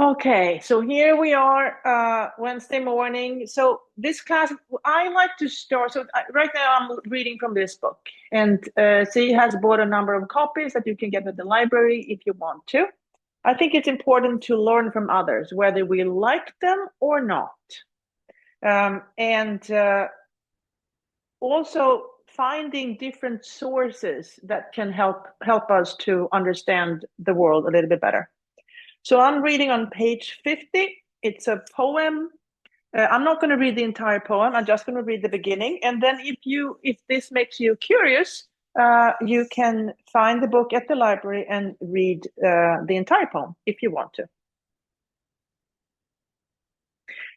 Okay, so here we are, Wednesday morning. So this class, I like to start. Right now, I'm reading from this book, and C has bought a number of copies that you can get at the library if you want to. I think it's important to learn from others, whether we like them or not, and also finding different sources that can help us to understand the world a little bit better. So I'm reading on page 50. It's a poem. I'm not going to read the entire poem. I'm just going to read the beginning. And then if this makes you curious, you can find the book at the library and read the entire poem if you want to.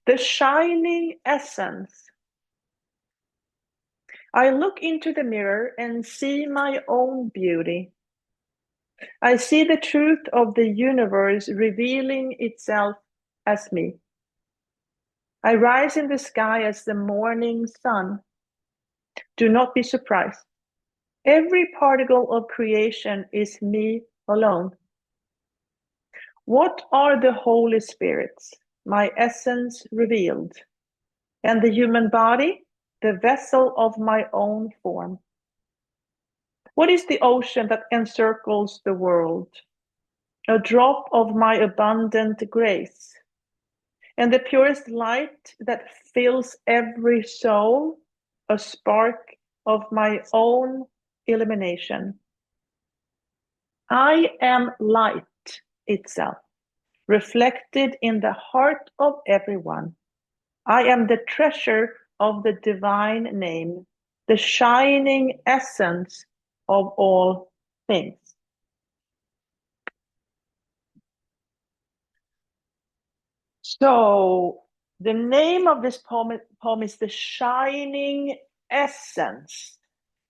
The shining essence. I look into the mirror and see my own beauty. I see the truth of the universe revealing itself as me. I rise in the sky as the morning sun. Do not be surprised. Every particle of creation is me alone. What are the Holy Spirits, my essence revealed, and the human body, the vessel of my own form? What is the ocean that encircles the world? A drop of my abundant grace, and the purest light that fills every soul, a spark of my own illumination. I am light itself, reflected in the heart of everyone. I am the treasure of the divine name, the shining essence of all things. So the name of this poem is The Shining Essence.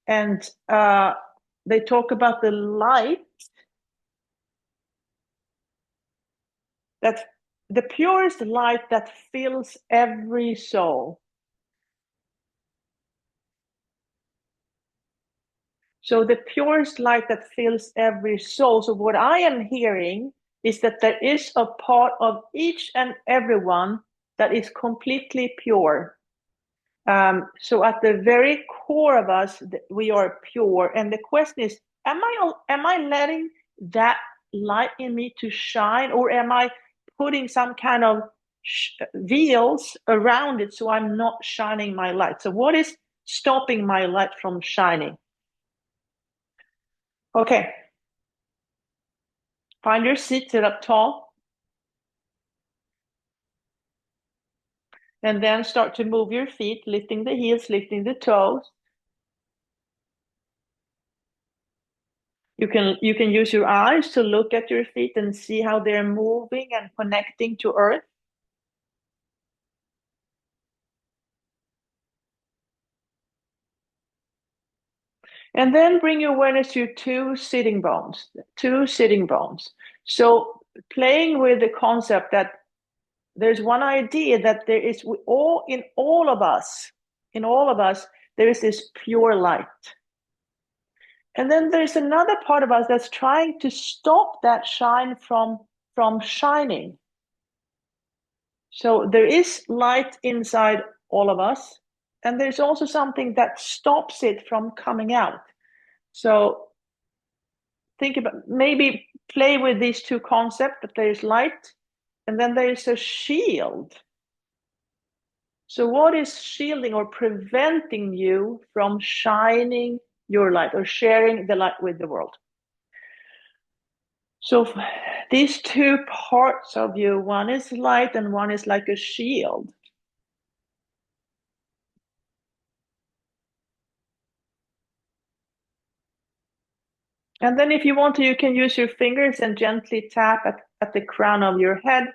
And they talk about the light that the purest light that fills every soul. So the purest light that fills every soul. So what I am hearing is that there is a part of each and every one that is completely pure. So at the very core of us, we are pure. And the question is, am I letting that light in me to shine, or am I putting some kind of veils around it so I'm not shining my light? So what is stopping my light from shining? Okay, find your seat, sit up tall, and then start to move your feet, lifting the heels, lifting the toes. You can use your eyes to look at your feet and see how they're moving and connecting to earth. And then bring your awareness to your two sitting bones, two sitting bones. So playing with the concept that there's one idea that there is in all of us, there is this pure light. And then there's another part of us that's trying to stop that shine from shining. So there is light inside all of us, and there's also something that stops it from coming out. So think about, maybe play with these two concepts, that there's light and then there's a shield. So what is shielding or preventing you from shining your light or sharing the light with the world? So these two parts of you, one is light and one is like a shield. And then if you want to, you can use your fingers and gently tap at the crown of your head.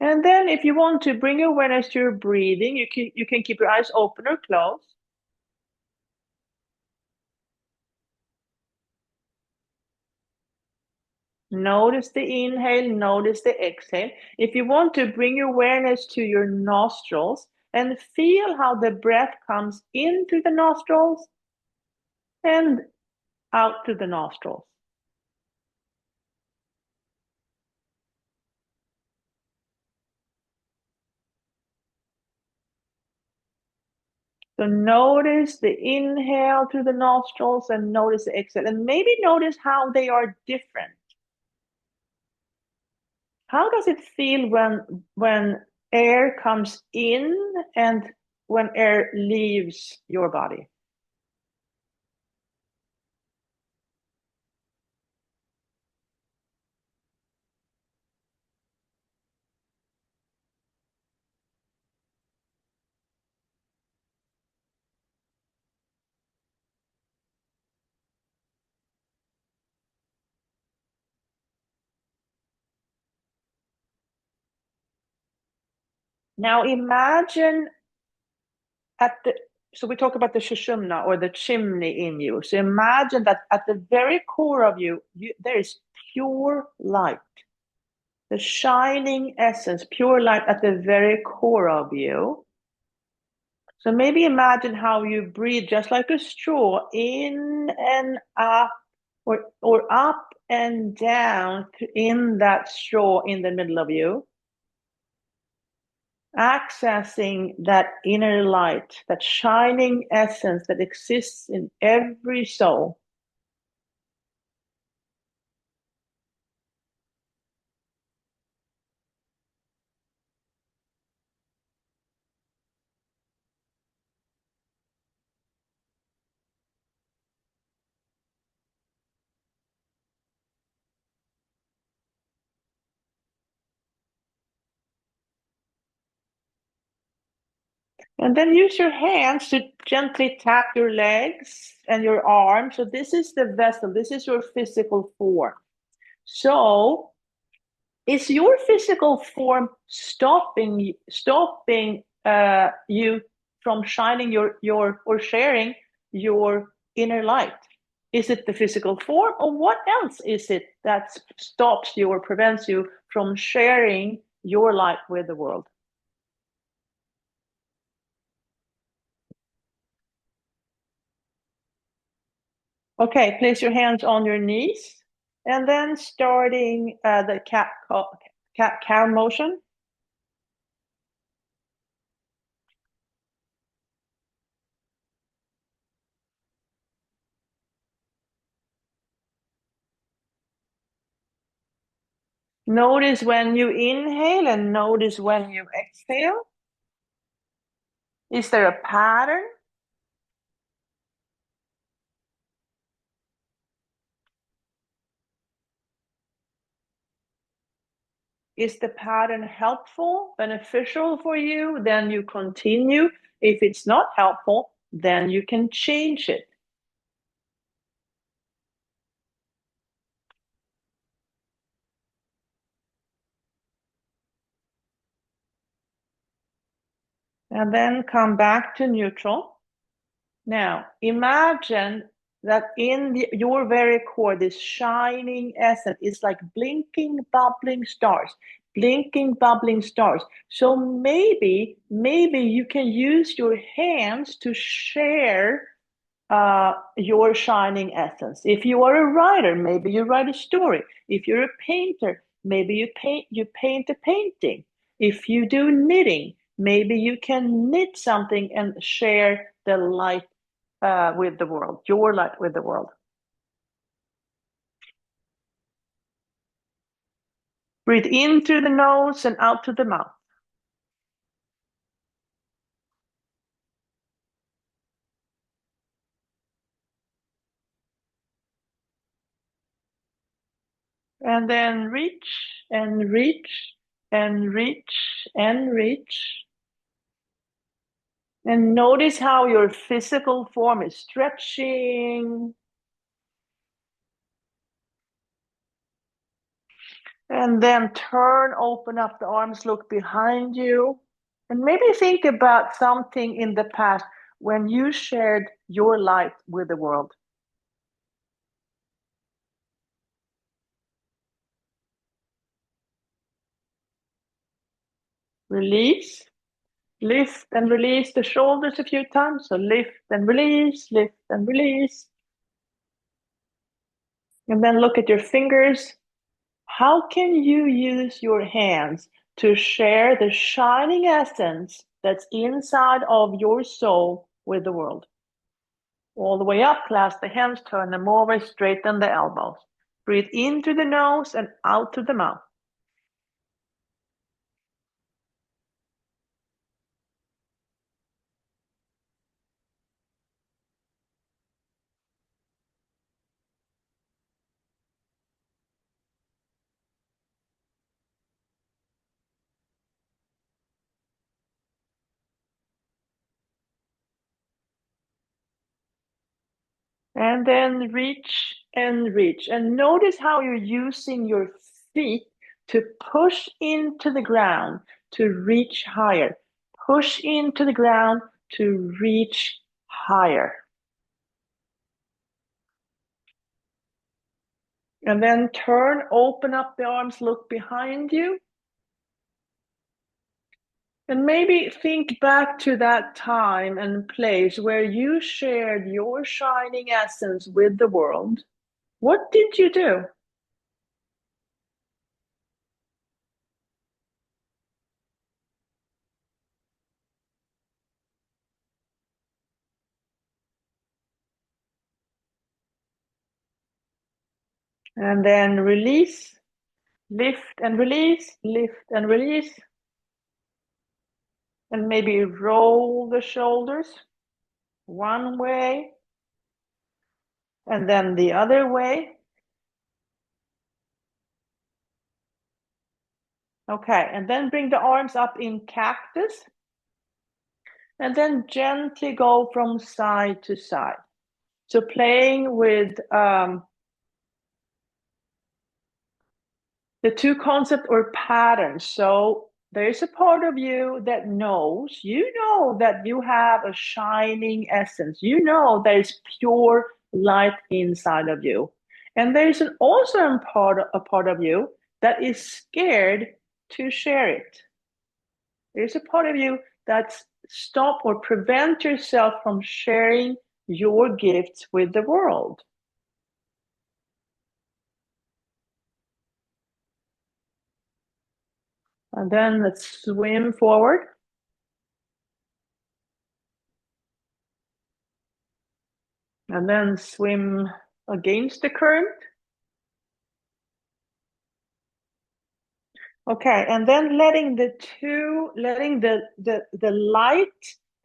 And then if you want to bring awareness to your breathing, you can keep your eyes open or closed. Notice the inhale, notice the exhale. If you want to, bring your awareness to your nostrils and feel how the breath comes in through the nostrils and out through the nostrils. So notice the inhale through the nostrils and notice the exhale. And maybe notice how they are different. How does it feel when air comes in and when air leaves your body? Now imagine at the so we talk about the shushumna or the chimney in you. So imagine that at the very core of you, there is pure light, the shining essence, pure light at the very core of you. So maybe imagine how you breathe just like a straw in and up or up and down in that straw in the middle of you, accessing that inner light, that shining essence that exists in every soul. And then use your hands to gently tap your legs and your arms. So this is the vessel, this is your physical form. So is your physical form stopping you from shining your or sharing your inner light? Is it the physical form, or what else is it that stops you or prevents you from sharing your light with the world? Okay, place your hands on your knees and then starting the cat cow motion. Notice when you inhale and notice when you exhale. Is there a pattern? Is the pattern helpful, beneficial for you? Then you continue. If it's not helpful, then you can change it. And then come back to neutral. Now, imagine that in your very core, this shining essence is like blinking, bubbling stars, blinking, bubbling stars. So maybe you can use your hands to share your shining essence. If you are a writer, maybe you write a story. If you're a painter, maybe you paint a painting. If you do knitting, maybe you can knit something and share the light with the world, your light with the world. Breathe in through the nose and out through the mouth. And then reach and reach and reach and reach. And notice how your physical form is stretching. And then turn, open up the arms, look behind you. And maybe think about something in the past when you shared your light with the world. Release. Lift and release the shoulders a few times. So lift and release, lift and release. And then look at your fingers. How can you use your hands to share the shining essence that's inside of your soul with the world? All the way up, clasp the hands, turn them over, straighten the elbows. Breathe in through the nose and out through the mouth. And then reach and reach. And notice how you're using your feet to push into the ground to reach higher. Push into the ground to reach higher. And then turn, open up the arms, look behind you. And maybe think back to that time and place where you shared your shining essence with the world. What did you do? And then release, lift and release, lift and release. And maybe roll the shoulders one way and then the other way. Okay, and then bring the arms up in cactus. And then gently go from side to side. So playing with the two concepts or patterns. So there is a part of you that knows, you know that you have a shining essence. You know there's pure light inside of you. And there's an also a part of you that is scared to share it. There's a part of you that's stop or prevent yourself from sharing your gifts with the world. And then let's swim forward. And then swim against the current. Okay, and then letting the light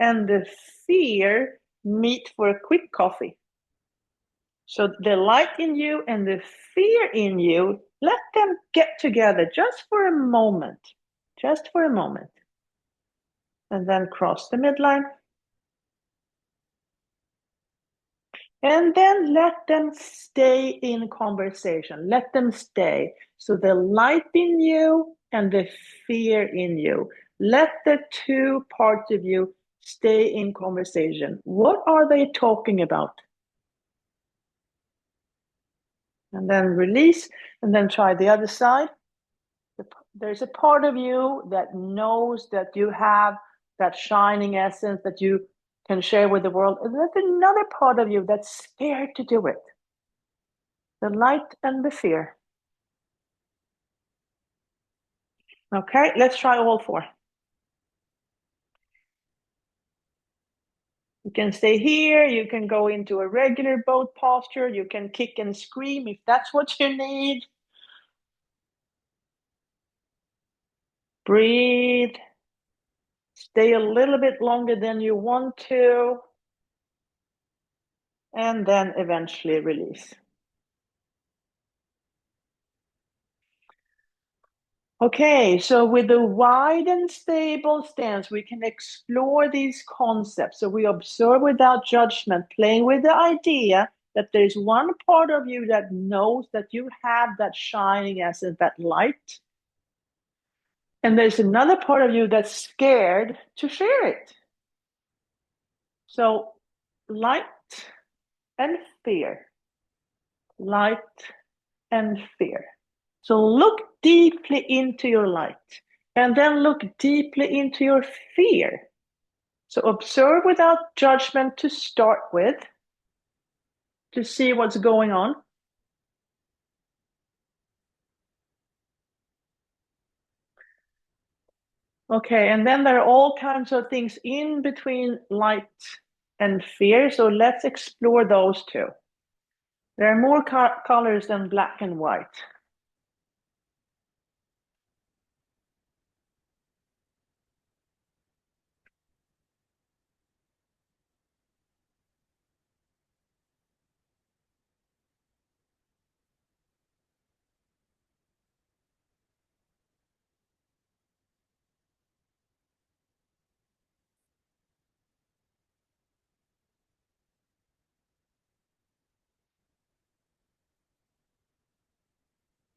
and the fear meet for a quick coffee. So the light in you and the fear in you, let them get together just for a moment. Just for a moment. And then cross the midline. And then let them stay in conversation. Let them stay. So the light in you and the fear in you. Let the two parts of you stay in conversation. What are they talking about? And then release, and then try the other side. There's a part of you that knows that you have that shining essence that you can share with the world. And there's another part of you that's scared to do it. The light and the fear. Okay, let's try all four. You can stay here, you can go into a regular boat posture, you can kick and scream if that's what you need. Breathe. Stay a little bit longer than you want to. And then eventually release. Okay, so with a wide and stable stance, we can explore these concepts. So we observe without judgment, playing with the idea that there's one part of you that knows that you have that shining essence, that light. And there's another part of you that's scared to share it. So light and fear, light and fear. So look deeply into your light And then look deeply into your fear. So observe without judgment to start with, to see what's going on. Okay, and then there are all kinds of things in between light and fear. So let's explore those two. There are more colors than black and white.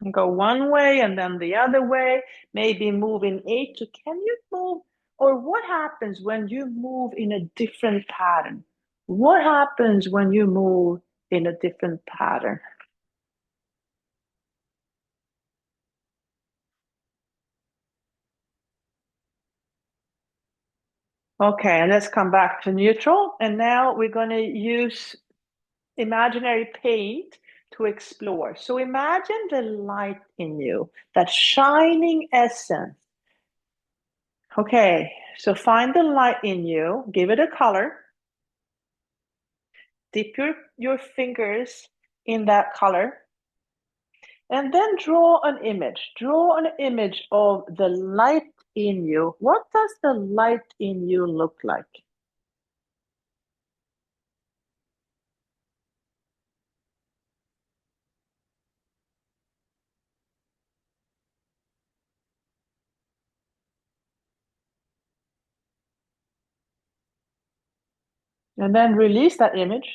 And go one way and then the other way, maybe move in eight. So can you move? Or what happens when you move in a different pattern? What happens when you move in a different pattern? Okay, and let's come back to neutral. And now we're going to use imaginary paint to explore. So imagine the light in you, that shining essence. Okay, so find the light in you, give it a color, dip your fingers in that color, and then draw an image. Draw an image of the light in you. What does the light in you look like? And then release that image.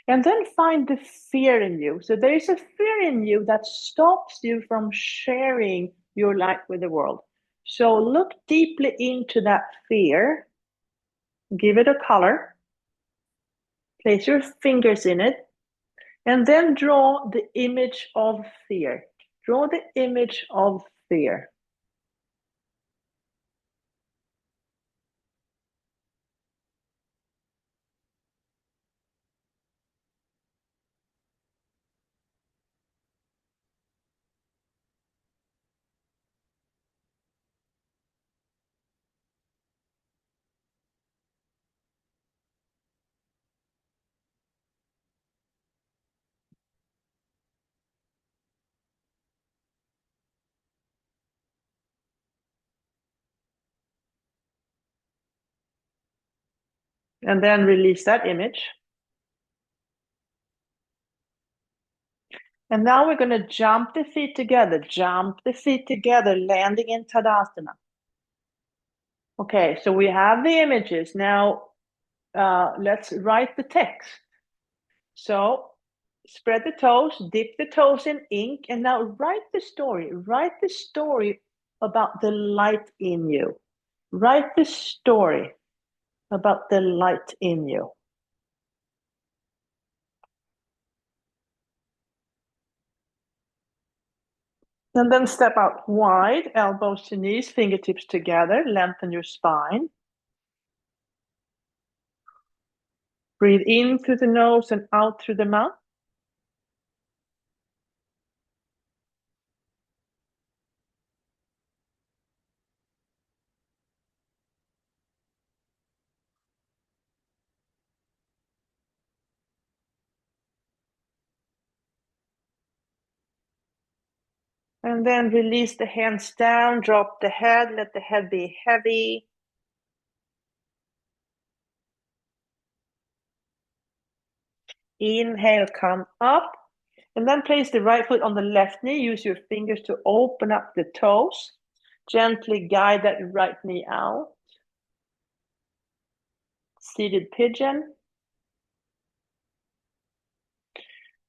And then find the fear in you. So there is a fear in you that stops you from sharing your light with the world. So look deeply into that fear, give it a color, place your fingers in it, and then draw the image of fear. Draw the image of fear. And then release that image. And now we're going to jump the feet together, landing in Tadasana. Okay, so we have the images. Now let's write the text. So spread the toes, dip the toes in ink, and now write the story. Write the story about the light in you. Write the story about the light in you. And then step out wide, elbows to knees, fingertips together, lengthen your spine. Breathe in through the nose and out through the mouth. And then release the hands down, drop the head, let the head be heavy. Inhale, come up. And then place the right foot on the left knee. Use your fingers to open up the toes. Gently guide that right knee out. Seated pigeon.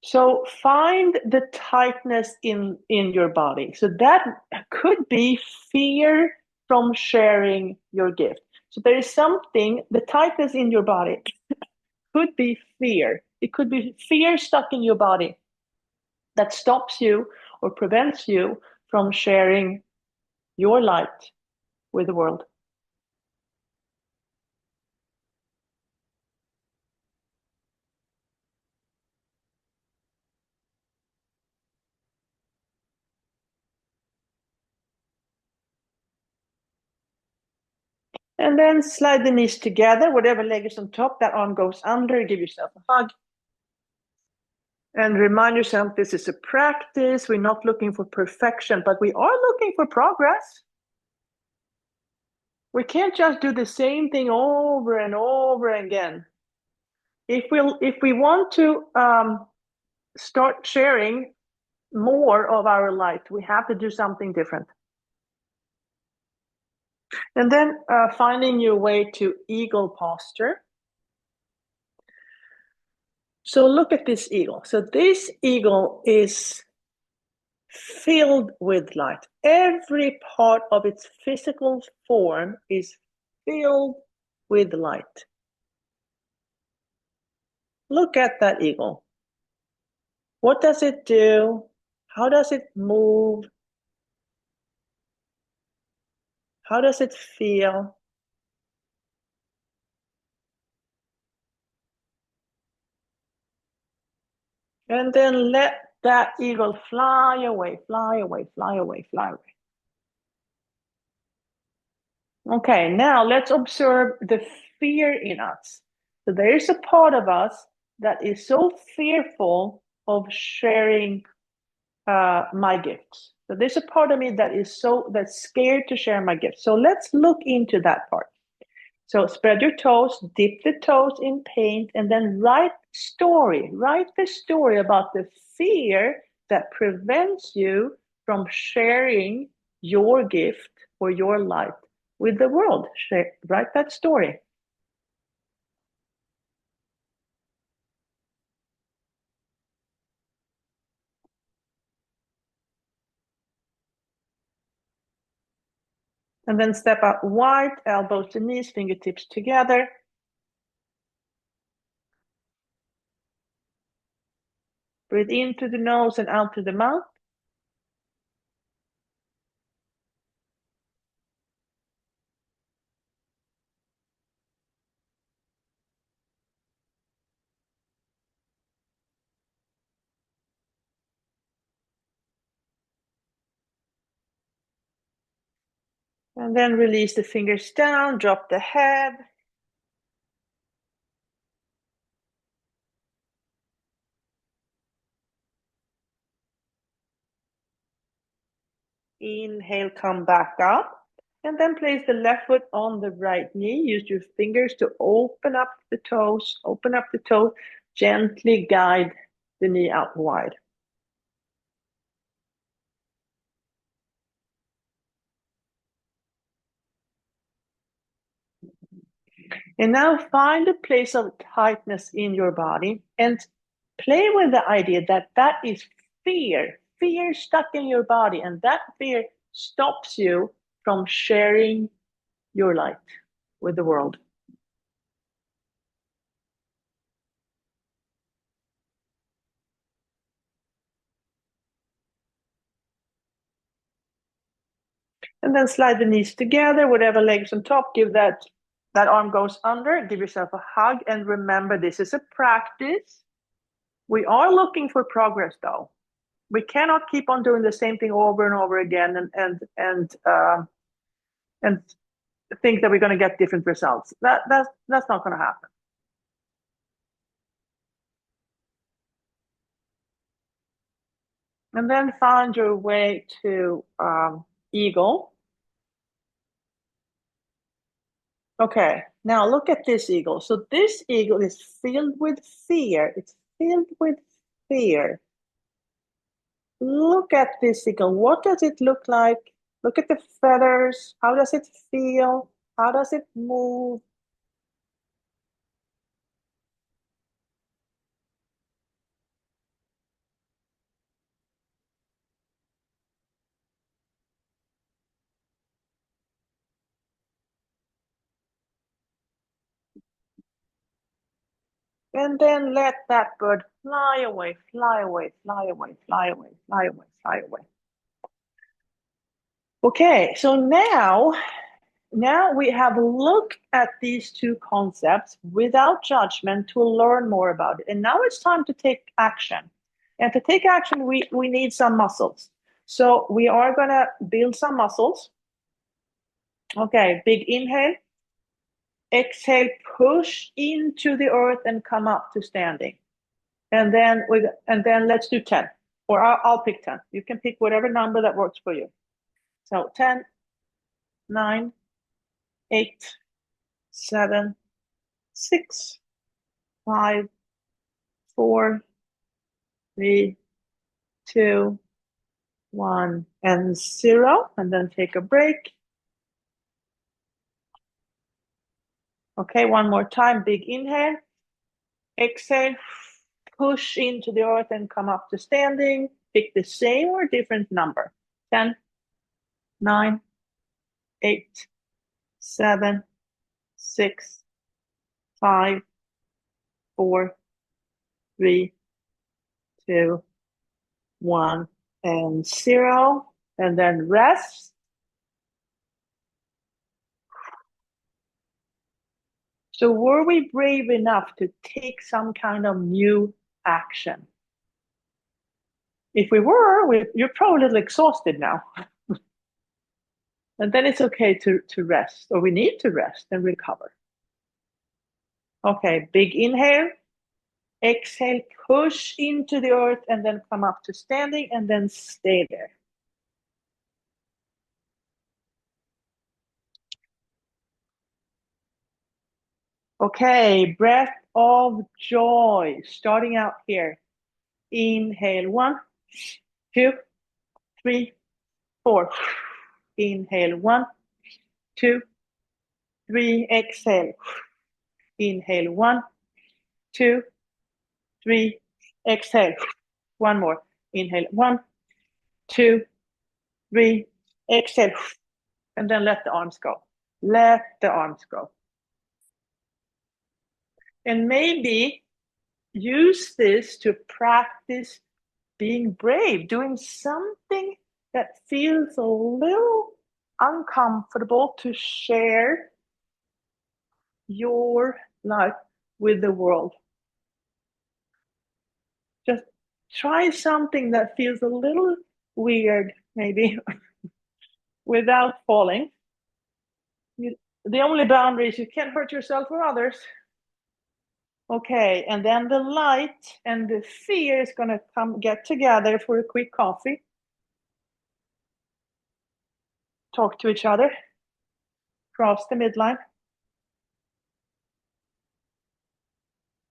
So find the tightness in your body. So that could be fear from sharing your gift. So there is something, the tightness in your body could be fear. It could be fear stuck in your body. that stops you or prevents you from sharing your light with the world. And then slide the knees together, whatever leg is on top, that arm goes under, give yourself a hug. And remind yourself this is a practice. We're not looking for perfection, but we are looking for progress. We can't just do the same thing over and over again. If we want to start sharing more of our light, we have to do something different. And then finding your way to eagle posture. So look at this eagle. So this eagle is filled with light. Every part of its physical form is filled with light. Look at that eagle. What does it do? How does it move? How does it feel? And then let that eagle fly away, fly away, fly away, fly away. Okay, now let's observe the fear in us. So there is a part of us that is so fearful of sharing my gifts. So there's a part of me that's scared to share my gifts. So let's look into that part. So spread your toes, dip the toes in paint, and then write the story about the fear that prevents you from sharing your gift or your light with the world. Write that story. And then step out wide, elbows to knees, fingertips together. Breathe in through the nose and out through the mouth. And then release the fingers down, drop the head. Inhale, come back up. And then place the left foot on the right knee. Use your fingers to open up the toes, Gently guide the knee out wide. And now find a place of tightness in your body and play with the idea that that is fear stuck in your body. And that fear stops you from sharing your light with the world. And then slide the knees together, whatever legs on top, give that arm goes under, give yourself a hug. And remember, this is a practice. We are looking for progress though. We cannot keep on doing the same thing over and over again and think that we're going to get different results. That's not going to happen. And then find your way to eagle. Okay, now look at this eagle. So this eagle is filled with fear. It's filled with fear. Look at this eagle. What does it look like? Look at the feathers. How does it feel? How does it move? And then let that bird fly away, fly away, fly away, fly away, fly away, fly away. Okay, so now we have looked at these two concepts without judgment to learn more about it. And now it's time to take action. And to take action, we need some muscles. So we are going to build some muscles. Okay, big inhale. Exhale, push into the earth and come up to standing. And then let's do 10. Or I'll pick 10. You can pick whatever number that works for you. So 10, 9, 8, 7, 6, 5, 4, 3, 2, 1, and 0. And then take a break. Okay, one more time. Big inhale. Exhale. Push into the earth and come up to standing. Pick the same or different number. 10, 9, 8, 7, 6, 5, 4, 3, 2, 1, and 0. And then rest. So were we brave enough to take some kind of new action? If we were, you're probably a little exhausted now. And then it's okay to rest, or we need to rest and recover. Okay, big inhale. Exhale, push into the earth and then come up to standing and then stay there. Okay, breath of joy. Starting out here. Inhale, 1, 2, 3, 4. Inhale, 1, 2, 3. Exhale. Inhale, 1, 2, 3. Exhale. One more. Inhale, 1, 2, 3. Exhale. And then let the arms go. Let the arms go. And maybe use this to practice being brave, doing something that feels a little uncomfortable to share your life with the world. Just try something that feels a little weird, maybe, without falling. The only boundary is you can't hurt yourself or others. Okay, and then the light and the fear is going to come get together for a quick coffee. Talk to each other. Cross the midline.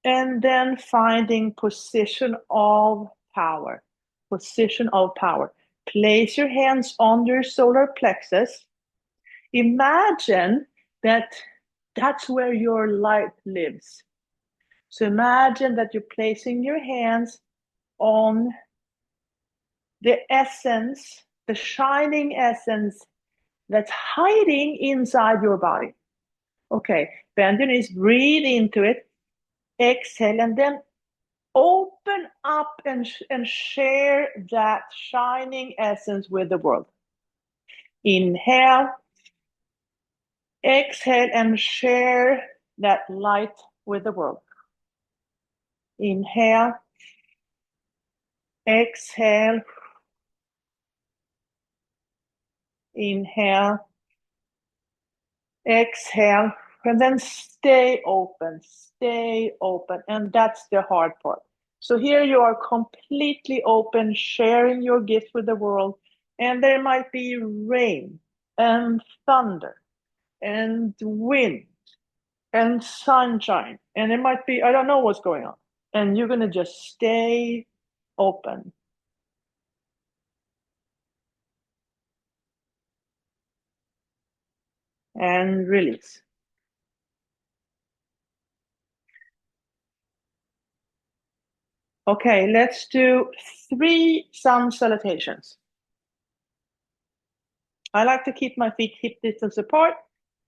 And then finding position of power. Position of power. Place your hands on your solar plexus. Imagine that that's where your light lives. So imagine that you're placing your hands on the essence, the shining essence that's hiding inside your body. Okay, bend your knees, breathe into it, exhale, and then open up and share that shining essence with the world. Inhale, exhale, and share that light with the world. Inhale, exhale, inhale, exhale, and then stay open, and that's the hard part. So here you are completely open, sharing your gift with the world, and there might be rain and thunder and wind and sunshine, and it might be, I don't know what's going on, and you're going to just stay open. And release. Okay, let's do 3 sun salutations. I like to keep my feet hip distance apart.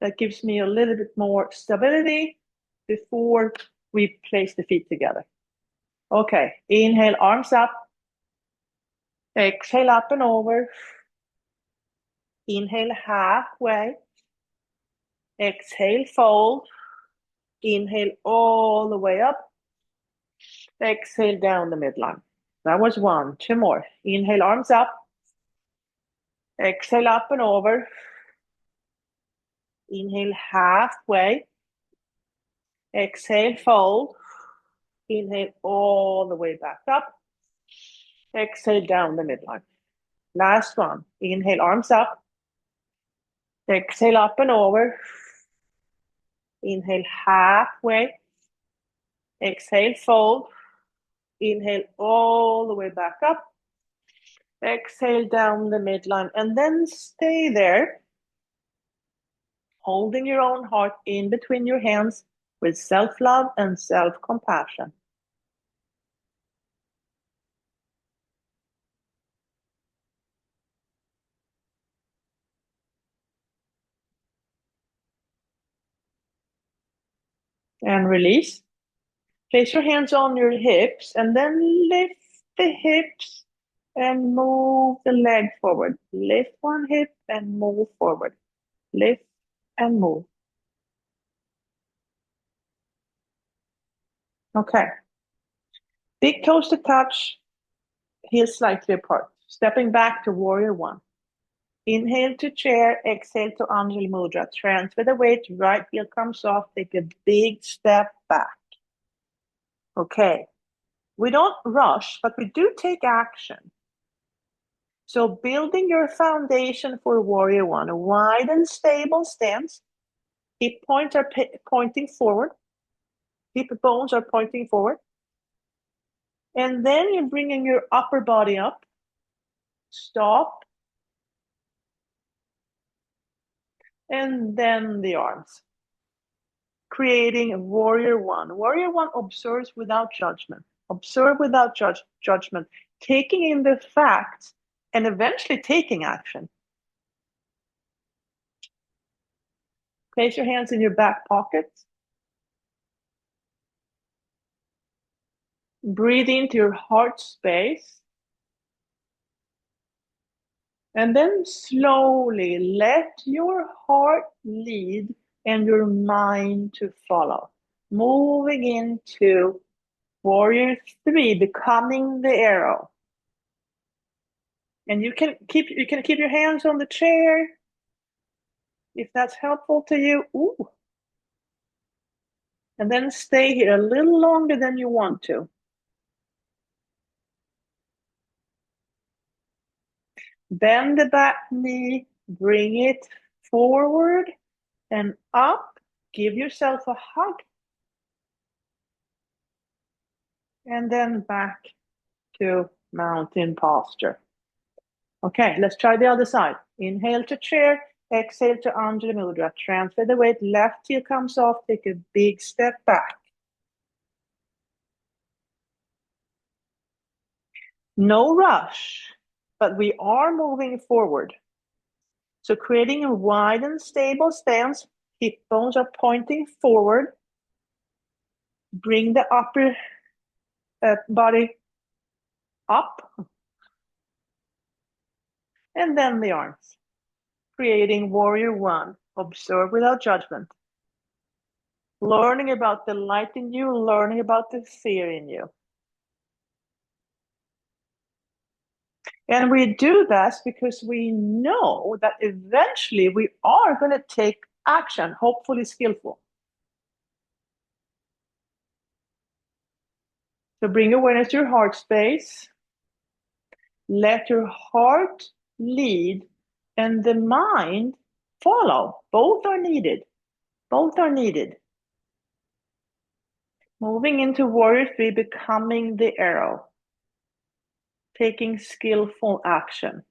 That gives me a little bit more stability before we place the feet together. Okay, inhale, arms up. Exhale, up and over. Inhale, halfway. Exhale, fold. Inhale all the way up. Exhale down the midline. That was one. Two more. Inhale, arms up. Exhale, up and over. Inhale, halfway. Exhale, fold. Inhale all the way back up. Exhale down the midline. Last one. Inhale, arms up. Exhale, up and over. Inhale, halfway. Exhale, fold. Inhale all the way back up. Exhale down the midline. And then stay there, holding your own heart in between your hands with self-love and self-compassion. And release. Place your hands on your hips and then lift the hips and move the leg forward. Lift one hip and move forward. Lift and move. Okay. Big toes to touch, heels slightly apart. Stepping back to warrior one. Inhale to chair, exhale to Anjali Mudra. Transfer the weight, right heel comes off, take a big step back. Okay, we don't rush, but we do take action. So building your foundation for warrior one, a wide and stable stance. Hip points are pointing forward. Hip bones are pointing forward. And then you're bringing your upper body up. Stop. And then the arms. Creating a warrior one. Warrior one observes without judgment. Observe without judgment. Taking in the facts and eventually taking action. Place your hands in your back pockets. Breathe into your heart space. And then slowly let your heart lead and your mind to follow. Moving into warrior three, becoming the arrow. And you can keep your hands on the chair if that's helpful to you. Ooh. And then stay here a little longer than you want to. Bend the back knee, bring it forward and up. Give yourself a hug. And then back to mountain posture. Okay, let's try the other side. Inhale to chair, exhale to Anjali Mudra. Transfer the weight, left heel comes off, take a big step back. No rush, but we are moving forward. So creating a wide and stable stance, hip bones are pointing forward. Bring the upper body up. And then the arms. Creating warrior one. Observe without judgment. Learning about the light in you, learning about the fear in you. And we do this because we know that eventually we are going to take action, hopefully skillful. So bring awareness to your heart space. Let your heart lead and the mind follow. Both are needed. Both are needed. Moving into warrior three, becoming the arrow. Taking skillful action.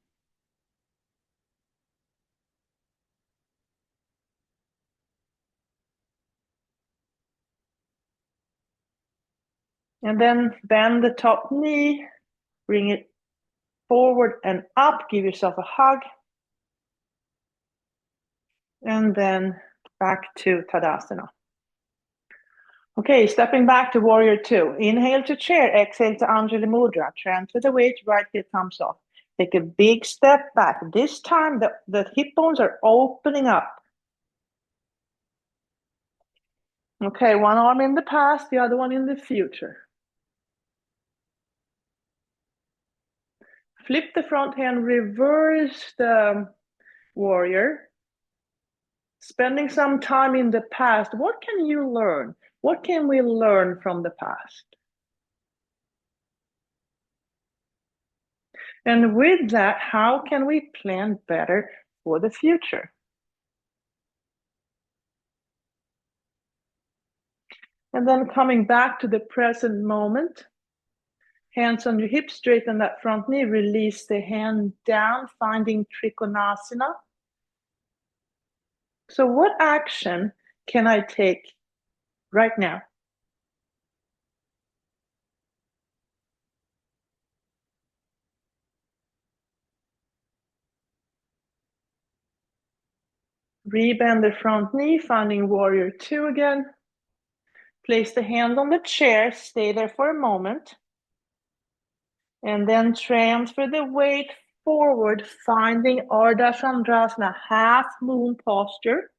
And then bend the top knee, bring it forward and up, give yourself a hug. And then back to Tadasana. Okay, stepping back to warrior two. Inhale to chair, exhale to Anjali Mudra. Transfer the weight, right heel comes off. Take a big step back. This time the hip bones are opening up. Okay, one arm in the past, the other one in the future. Flip the front hand, reverse the warrior. Spending some time in the past, what can you learn? What can we learn from the past? And with that, how can we plan better for the future? And then coming back to the present moment, hands on your hips, straighten that front knee, release the hand down, finding Trikonasana. So what action can I take right now? Rebend the front knee, finding warrior two again. Place the hand on the chair, stay there for a moment. And then transfer the weight forward, finding Ardha Chandrasana, half moon posture.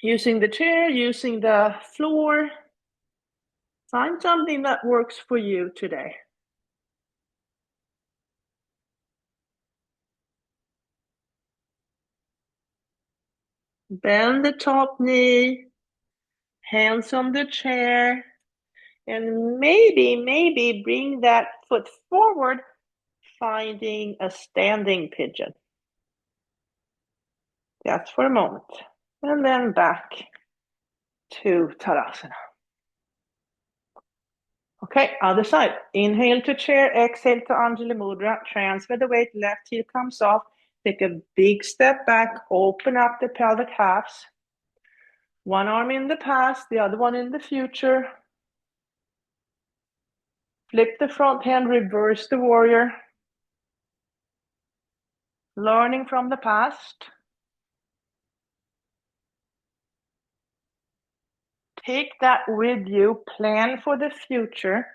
Using the chair, using the floor. Find something that works for you today. Bend the top knee, hands on the chair, and maybe bring that foot forward, finding a standing pigeon. Just for a moment. And then back to Tadasana. Okay, other side. Inhale to chair, exhale to Anjali Mudra. Transfer the weight, left heel comes off. Take a big step back, open up the pelvic halves. One arm in the past, the other one in the future. Flip the front hand, reverse the warrior. Learning from the past. Take that with you, plan for the future.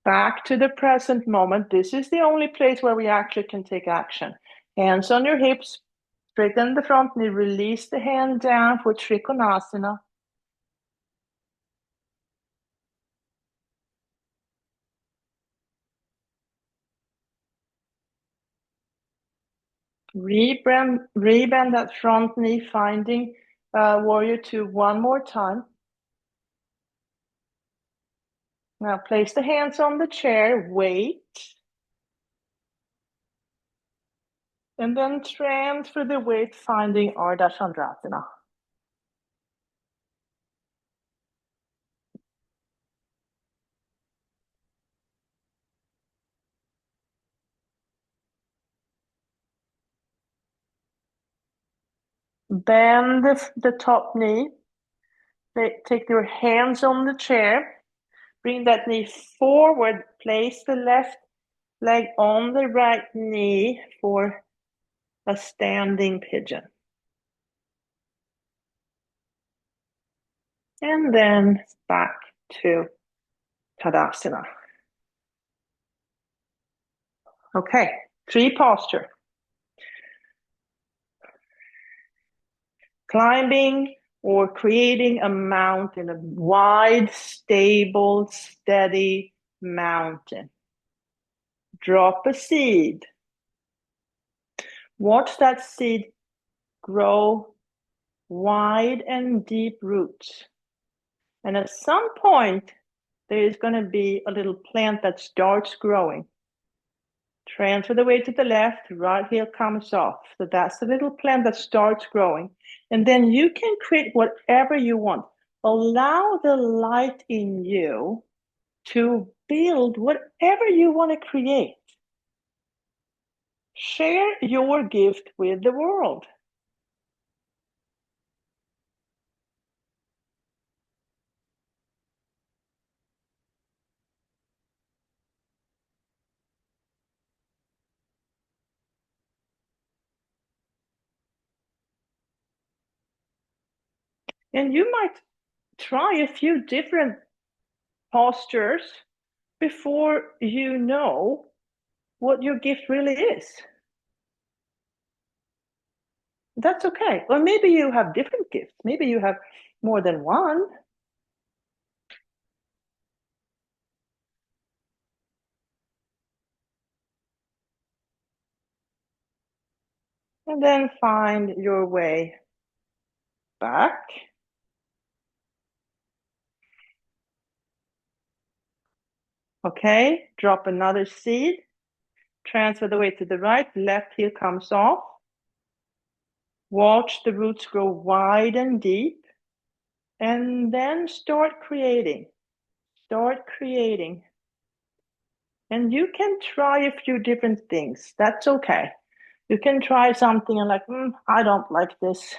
Back to the present moment. This is the only place where we actually can take action. Hands on your hips, straighten the front knee, release the hand down for Trikonasana. Rebend that front knee, finding warrior two one more time. Now place the hands on the chair, wait. And then transfer the weight, finding Ardha Chandrasana. Bend the top knee. Take your hands on the chair. Bring that knee forward. Place the left leg on the right knee for a standing pigeon. And then back to Tadasana. Okay, tree posture. Climbing or creating a mountain, a wide, stable, steady mountain. Drop a seed. Watch that seed grow wide and deep roots. And at some point, there is going to be a little plant that starts growing. Transfer the weight to the left, right heel comes off. So that's the little plant that starts growing. And then you can create whatever you want. Allow the light in you to build whatever you want to create. Share your gift with the world. And you might try a few different postures before you know what your gift really is. That's okay. Or maybe you have different gifts. Maybe you have more than one. And then find your way back. Okay, drop another seed. Transfer the weight to the right. Left heel comes off. Watch the roots grow wide and deep. And then start creating. Start creating. And you can try a few different things. That's okay. You can try something and like, I don't like this.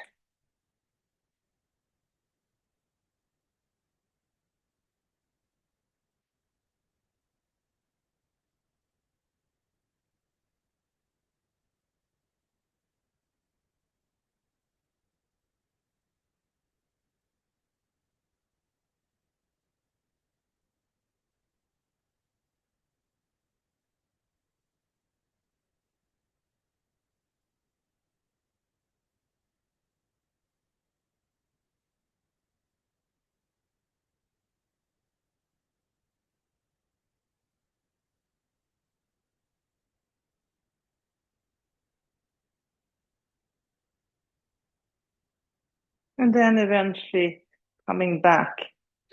And then eventually coming back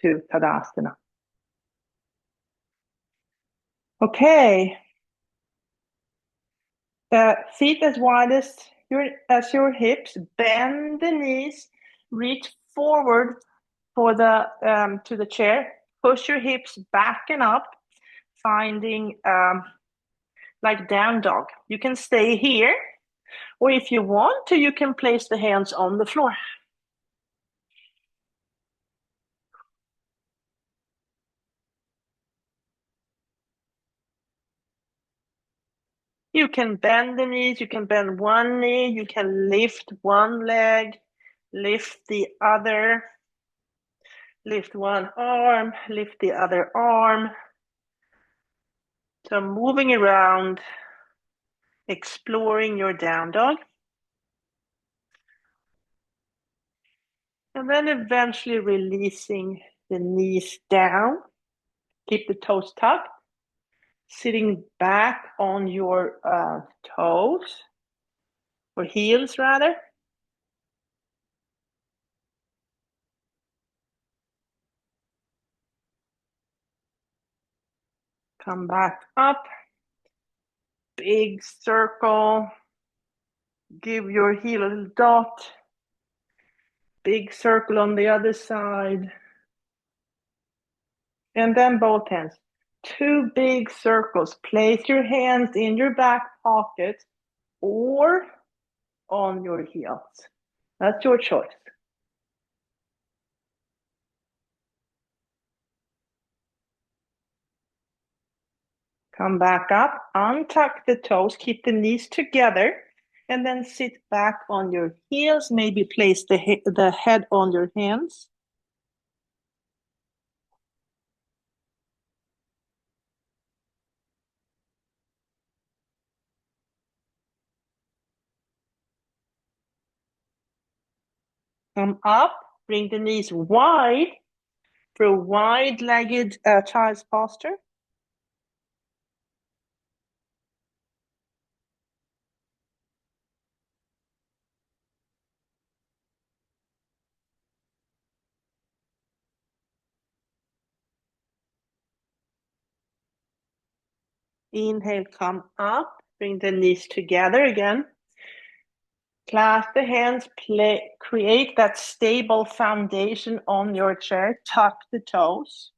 to Tadasana. Okay. Feet as wide as your hips. Bend the knees. Reach forward for the to the chair. Push your hips back and up, finding like down dog. You can stay here, or if you want to, you can place the hands on the floor. You can bend the knees, you can bend one knee, you can lift one leg, lift the other, lift one arm, lift the other arm. So moving around, exploring your down dog. And then eventually releasing the knees down. Keep the toes tucked. Sitting back on your toes, or heels rather. Come back up. Big circle. Give your heel a little dot. Big circle on the other side. And then both hands. Two big circles. Place your hands in your back pocket or on your heels. That's your choice. Come back up, untuck the toes, keep the knees together, and then sit back on your heels. Maybe place the head on your hands. Come up, bring the knees wide for a wide-legged child's posture. Inhale, come up, bring the knees together again. Clasp the hands, create that stable foundation on your chair. Tuck the toes.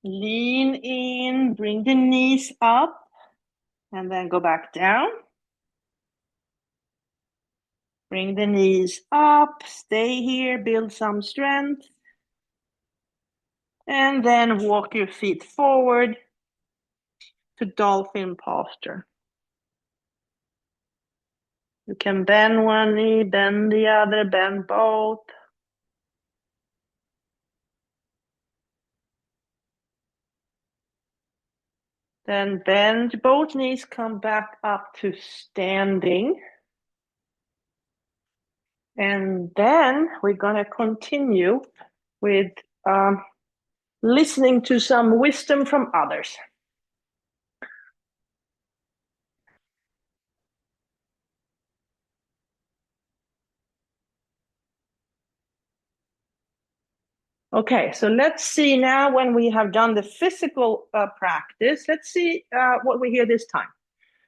Lean in, bring the knees up, and then go back down. Bring the knees up, stay here, build some strength. And then walk your feet forward to dolphin posture. You can bend one knee, bend the other, bend both. Then bend both knees, come back up to standing. And then we're going to continue with listening to some wisdom from others. Okay, so let's see now when we have done the physical practice, let's see what we hear this time.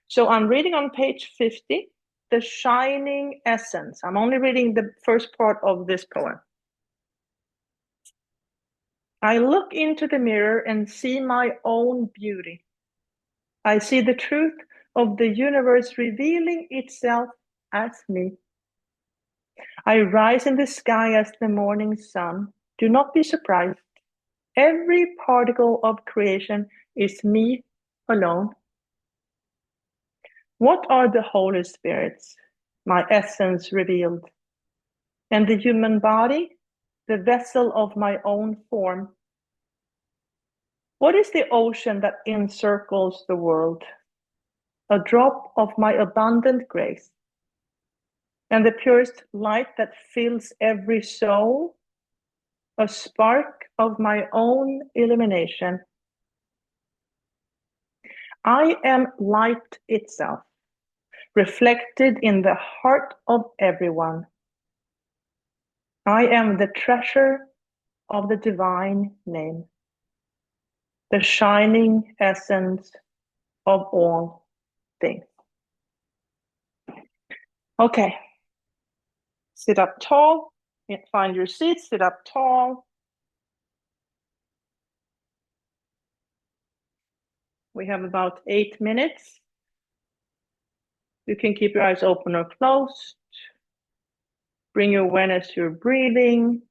So I'm reading on page 50, The Shining Essence. I'm only reading the first part of this poem. I look into the mirror and see my own beauty. I see the truth of the universe revealing itself as me. I rise in the sky as the morning sun. Do not be surprised. Every particle of creation is me alone. What are the Holy Spirits? My essence revealed. And the human body? The vessel of my own form. What is the ocean that encircles the world? A drop of my abundant grace. And the purest light that fills every soul? A spark of my own illumination. I am light itself, reflected in the heart of everyone. I am the treasure of the divine name, the shining essence of all things. Okay, sit up tall, find your seat, sit up tall. We have about 8 minutes. You can keep your eyes open or closed. Bring your awareness to your breathing.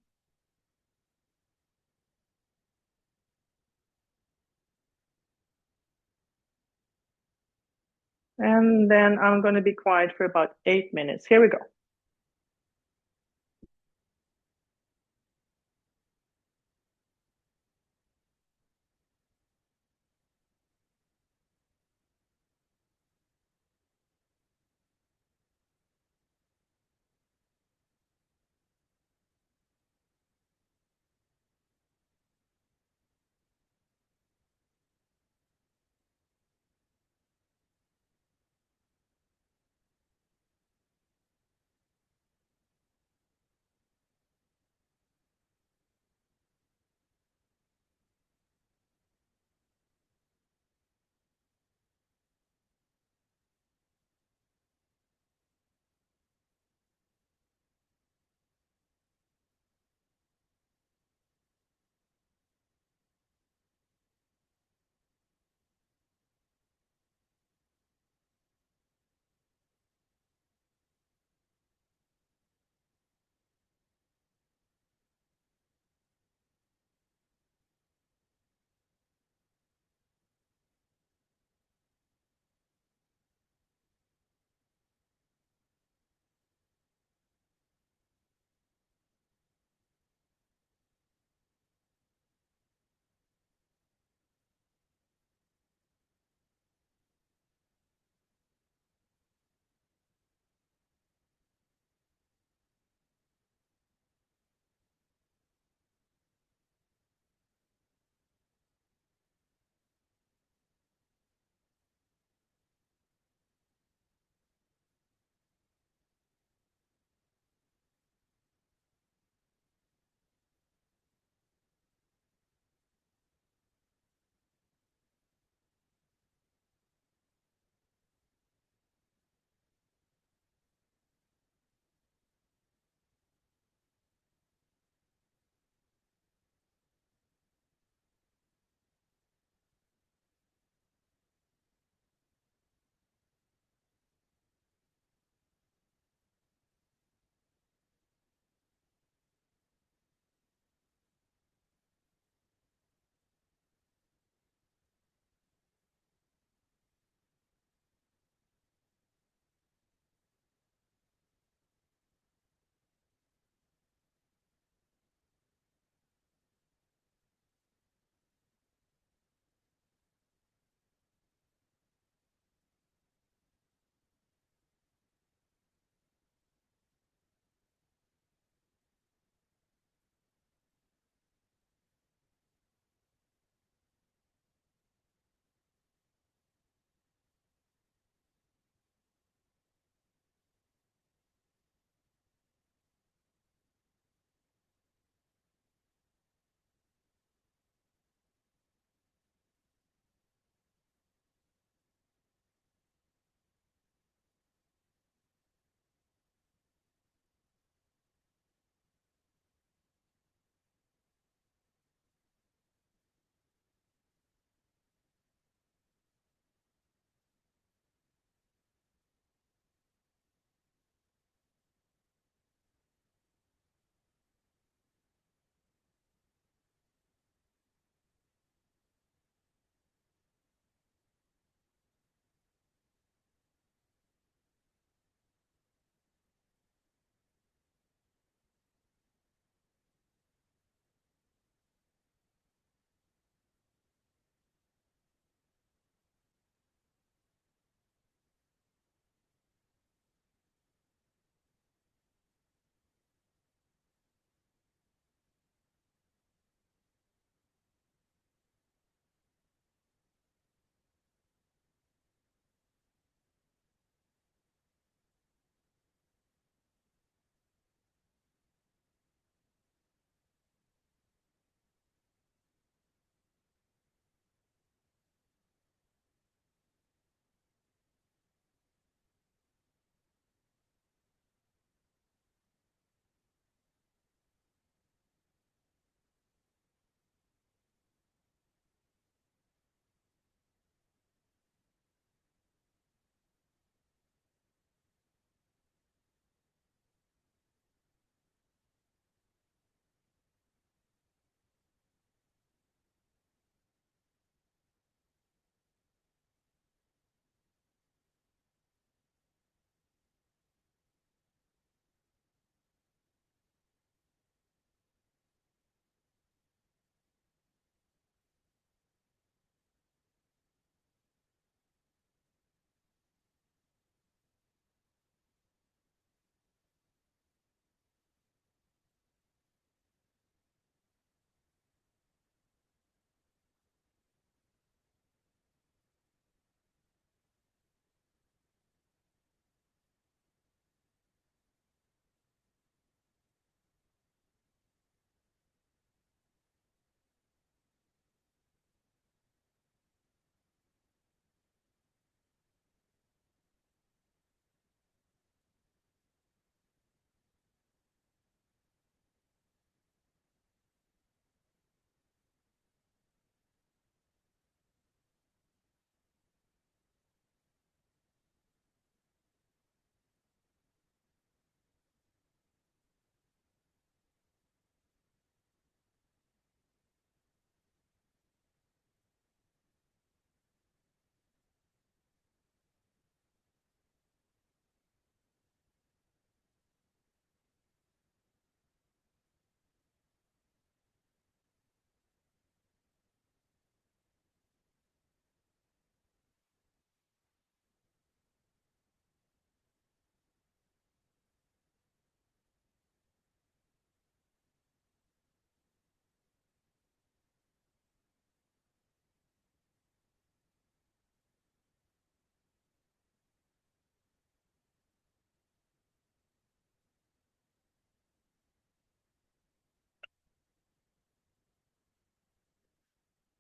And then I'm going to be quiet for about 8 minutes. Here we go.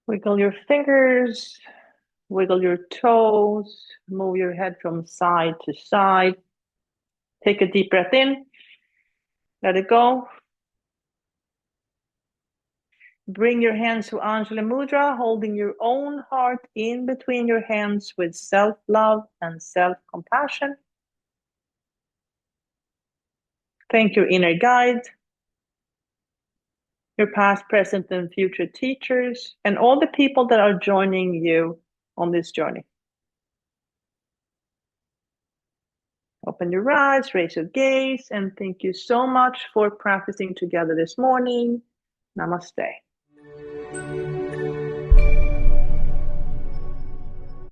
Wiggle your fingers, wiggle your toes, move your head from side to side. Take a deep breath in, let it go. Bring your hands to Anjali Mudra, holding your own heart in between your hands with self-love and self-compassion. Thank your inner guide, your past, present, and future teachers, and all the people that are joining you on this journey. Open your eyes, raise your gaze, and thank you so much for practicing together this morning. Namaste.